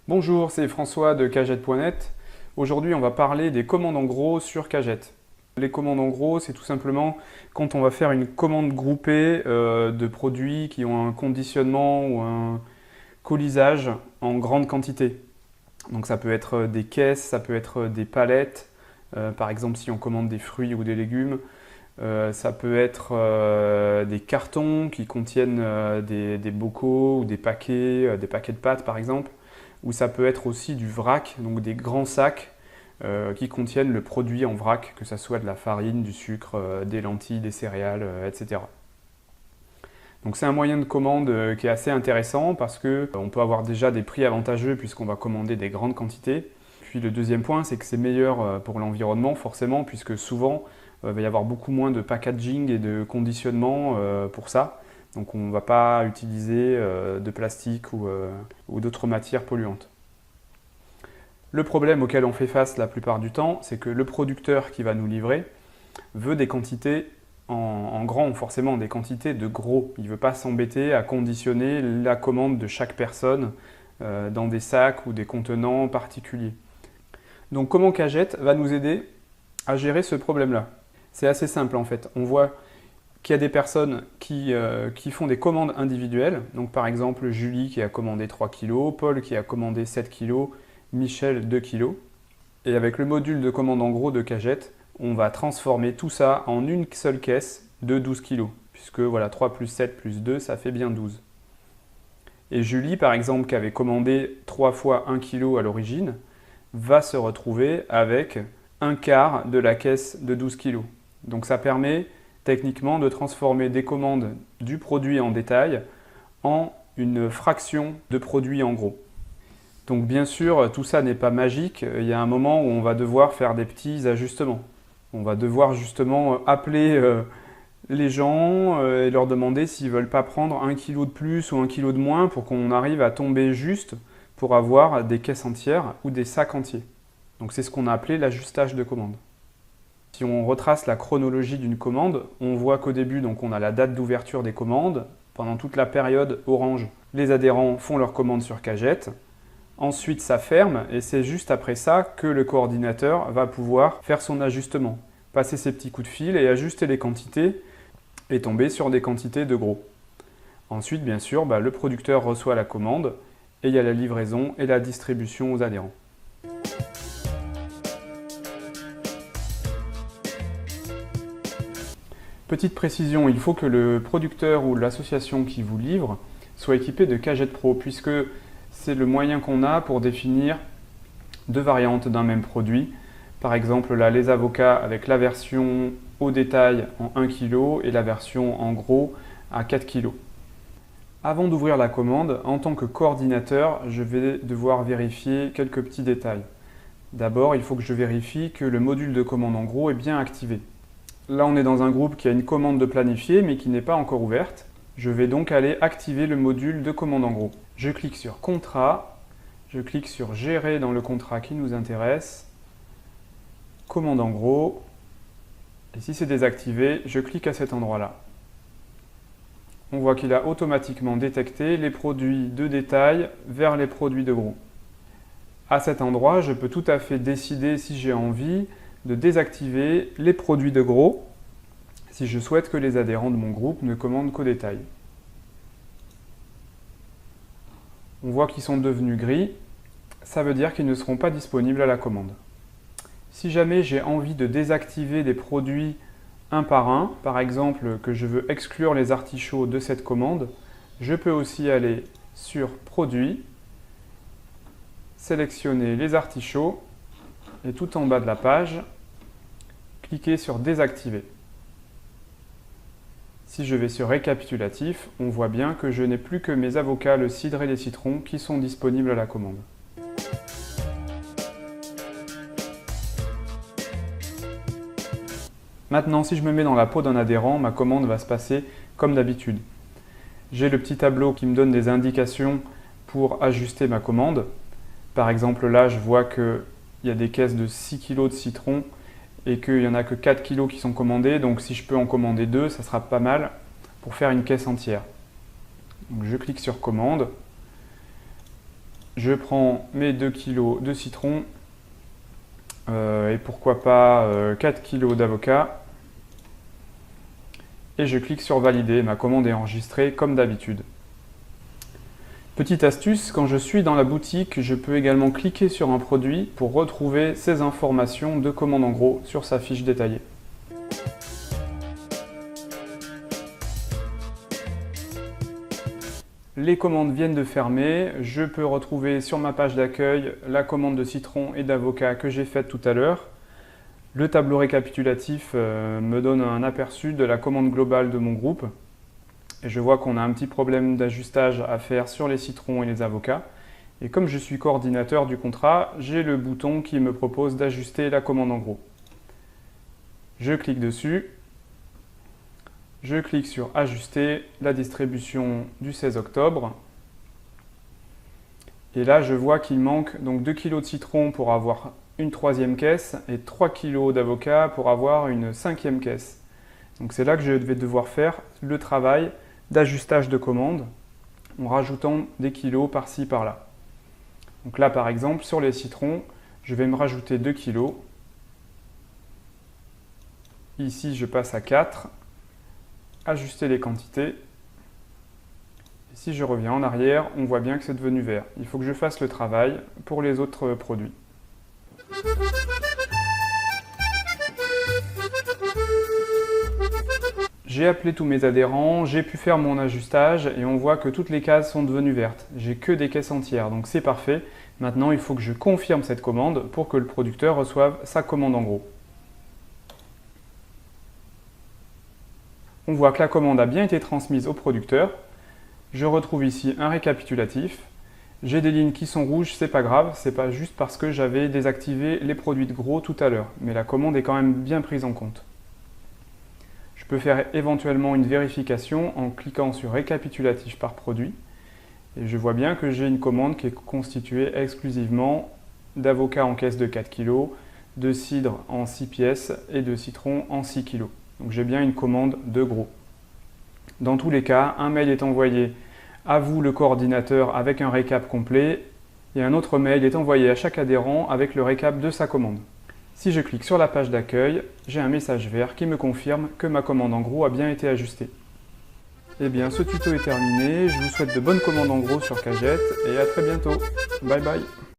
Bonjour, c'est François de Cagette.net. Aujourd'hui, on va parler des commandes en gros sur Cagette. Les commandes en gros, c'est tout simplement quand on va faire une commande groupée de produits qui ont un conditionnement ou un colisage en grande quantité. Donc ça peut être des caisses, ça peut être des palettes, par exemple si on commande des fruits ou des légumes. Ça peut être des cartons qui contiennent des bocaux ou des paquets de pâtes par exemple. Ou ça peut être aussi du vrac, donc des grands sacs qui contiennent le produit en vrac, que ce soit de la farine, du sucre, des lentilles, des céréales, etc. Donc c'est un moyen de commande qui est assez intéressant parce qu'on peut avoir déjà des prix avantageux puisqu'on va commander des grandes quantités. Puis le deuxième point, c'est que c'est meilleur pour l'environnement forcément, puisque souvent il va y avoir beaucoup moins de packaging et de conditionnement pour ça. Donc on ne va pas utiliser de plastique ou d'autres matières polluantes. Le problème auquel on fait face la plupart du temps, c'est que le producteur qui va nous livrer veut des quantités en grand, forcément des quantités de gros. Il ne veut pas s'embêter à conditionner la commande de chaque personne dans des sacs ou des contenants particuliers. Donc comment Cagette va nous aider à gérer ce problème-là? C'est assez simple en fait. On voit qu'il y a des personnes qui font des commandes individuelles. Donc par exemple Julie qui a commandé 3 kg, Paul qui a commandé 7 kg, Michel 2 kg. Et avec le module de commande en gros de Cagette, on va transformer tout ça en une seule caisse de 12 kg. Puisque voilà, 3 plus 7 plus 2, ça fait bien 12. Et Julie par exemple qui avait commandé 3 fois 1 kg à l'origine, va se retrouver avec un quart de la caisse de 12 kg. Donc ça permet techniquement de transformer des commandes du produit en détail en une fraction de produit en gros. Donc bien sûr, tout ça n'est pas magique. Il y a un moment où on va devoir faire des petits ajustements. On va devoir justement appeler les gens et leur demander s'ils ne veulent pas prendre 1 kg de plus ou 1 kg de moins pour qu'on arrive à tomber juste pour avoir des caisses entières ou des sacs entiers. Donc c'est ce qu'on a appelé l'ajustage de commande. Si on retrace la chronologie d'une commande, on voit qu'au début, donc, on a la date d'ouverture des commandes. Pendant toute la période orange, les adhérents font leurs commandes sur Cagette. Ensuite, ça ferme et c'est juste après ça que le coordinateur va pouvoir faire son ajustement, passer ses petits coups de fil et ajuster les quantités et tomber sur des quantités de gros. Ensuite, bien sûr, le producteur reçoit la commande et il y a la livraison et la distribution aux adhérents. Petite précision, il faut que le producteur ou l'association qui vous livre soit équipé de Cagette Pro, puisque c'est le moyen qu'on a pour définir deux variantes d'un même produit. Par exemple, là, les avocats avec la version au détail en 1 kg et la version en gros à 4 kg. Avant d'ouvrir la commande, en tant que coordinateur, je vais devoir vérifier quelques petits détails. D'abord, il faut que je vérifie que le module de commande en gros est bien activé. Là, on est dans un groupe qui a une commande de planifier, mais qui n'est pas encore ouverte. Je vais donc aller activer le module de commande en gros. Je clique sur Contrat, je clique sur Gérer dans le contrat qui nous intéresse, Commande en gros, et si c'est désactivé, je clique à cet endroit-là. On voit qu'il a automatiquement détecté les produits de détail vers les produits de gros. À cet endroit, je peux tout à fait décider si j'ai envie de désactiver les produits de gros si je souhaite que les adhérents de mon groupe ne commandent qu'au détail. On voit qu'ils sont devenus gris, ça veut dire qu'ils ne seront pas disponibles à la commande. Si jamais j'ai envie de désactiver des produits un par un, par exemple que je veux exclure les artichauts de cette commande, je peux aussi aller sur Produits, sélectionner les artichauts et tout en bas de la page, cliquer sur Désactiver. Si je vais sur Récapitulatif, on voit bien que je n'ai plus que mes avocats, le cidre et les citrons qui sont disponibles à la commande. Maintenant, si je me mets dans la peau d'un adhérent, ma commande va se passer comme d'habitude. J'ai le petit tableau qui me donne des indications pour ajuster ma commande. Par exemple, là, je vois qu'il y a des caisses de 6 kg de citron et qu'il n'y en a que 4 kg qui sont commandés. Donc si je peux en commander 2, ça sera pas mal pour faire une caisse entière. Donc, je clique sur Commande. Je prends mes 2 kg de citron et pourquoi pas 4 kg d'avocat. Et je clique sur valider, ma commande est enregistrée comme d'habitude. Petite astuce, quand je suis dans la boutique, je peux également cliquer sur un produit pour retrouver ces informations de commande en gros sur sa fiche détaillée. Les commandes viennent de fermer, je peux retrouver sur ma page d'accueil la commande de citron et d'avocat que j'ai faite tout à l'heure. Le tableau récapitulatif me donne un aperçu de la commande globale de mon groupe. Et je vois qu'on a un petit problème d'ajustage à faire sur les citrons et les avocats. Et comme je suis coordinateur du contrat, j'ai le bouton qui me propose d'ajuster la commande en gros. Je clique dessus. Je clique sur ajuster la distribution du 16 octobre. Et là, je vois qu'il manque donc 2 kg de citron pour avoir une 3e caisse et 3 kg d'avocat pour avoir une 5e caisse. Donc c'est là que je vais devoir faire le travail d'ajustage de commande en rajoutant des kilos par-ci par-là. Donc là par exemple sur les citrons, je vais me rajouter 2 kg. Ici je passe à 4. Ajuster les quantités. Et si je reviens en arrière, on voit bien que c'est devenu vert. Il faut que je fasse le travail pour les autres produits. J'ai appelé tous mes adhérents, j'ai pu faire mon ajustage et on voit que toutes les cases sont devenues vertes. J'ai que des caisses entières, donc c'est parfait. Maintenant, il faut que je confirme cette commande pour que le producteur reçoive sa commande en gros. On voit que la commande a bien été transmise au producteur. Je retrouve ici un récapitulatif. J'ai des lignes qui sont rouges, c'est pas grave, c'est pas juste parce que j'avais désactivé les produits de gros tout à l'heure, mais la commande est quand même bien prise en compte. Je peux faire éventuellement une vérification en cliquant sur récapitulatif par produit. Et je vois bien que j'ai une commande qui est constituée exclusivement d'avocat en caisse de 4 kg, de cidre en 6 pièces et de citron en 6 kg. Donc j'ai bien une commande de gros. Dans tous les cas, un mail est envoyé à vous, le coordinateur, avec un récap complet et un autre mail est envoyé à chaque adhérent avec le récap de sa commande. Si je clique sur la page d'accueil, j'ai un message vert qui me confirme que ma commande en gros a bien été ajustée. Eh bien, ce tuto est terminé. Je vous souhaite de bonnes commandes en gros sur Cagette et à très bientôt. Bye bye.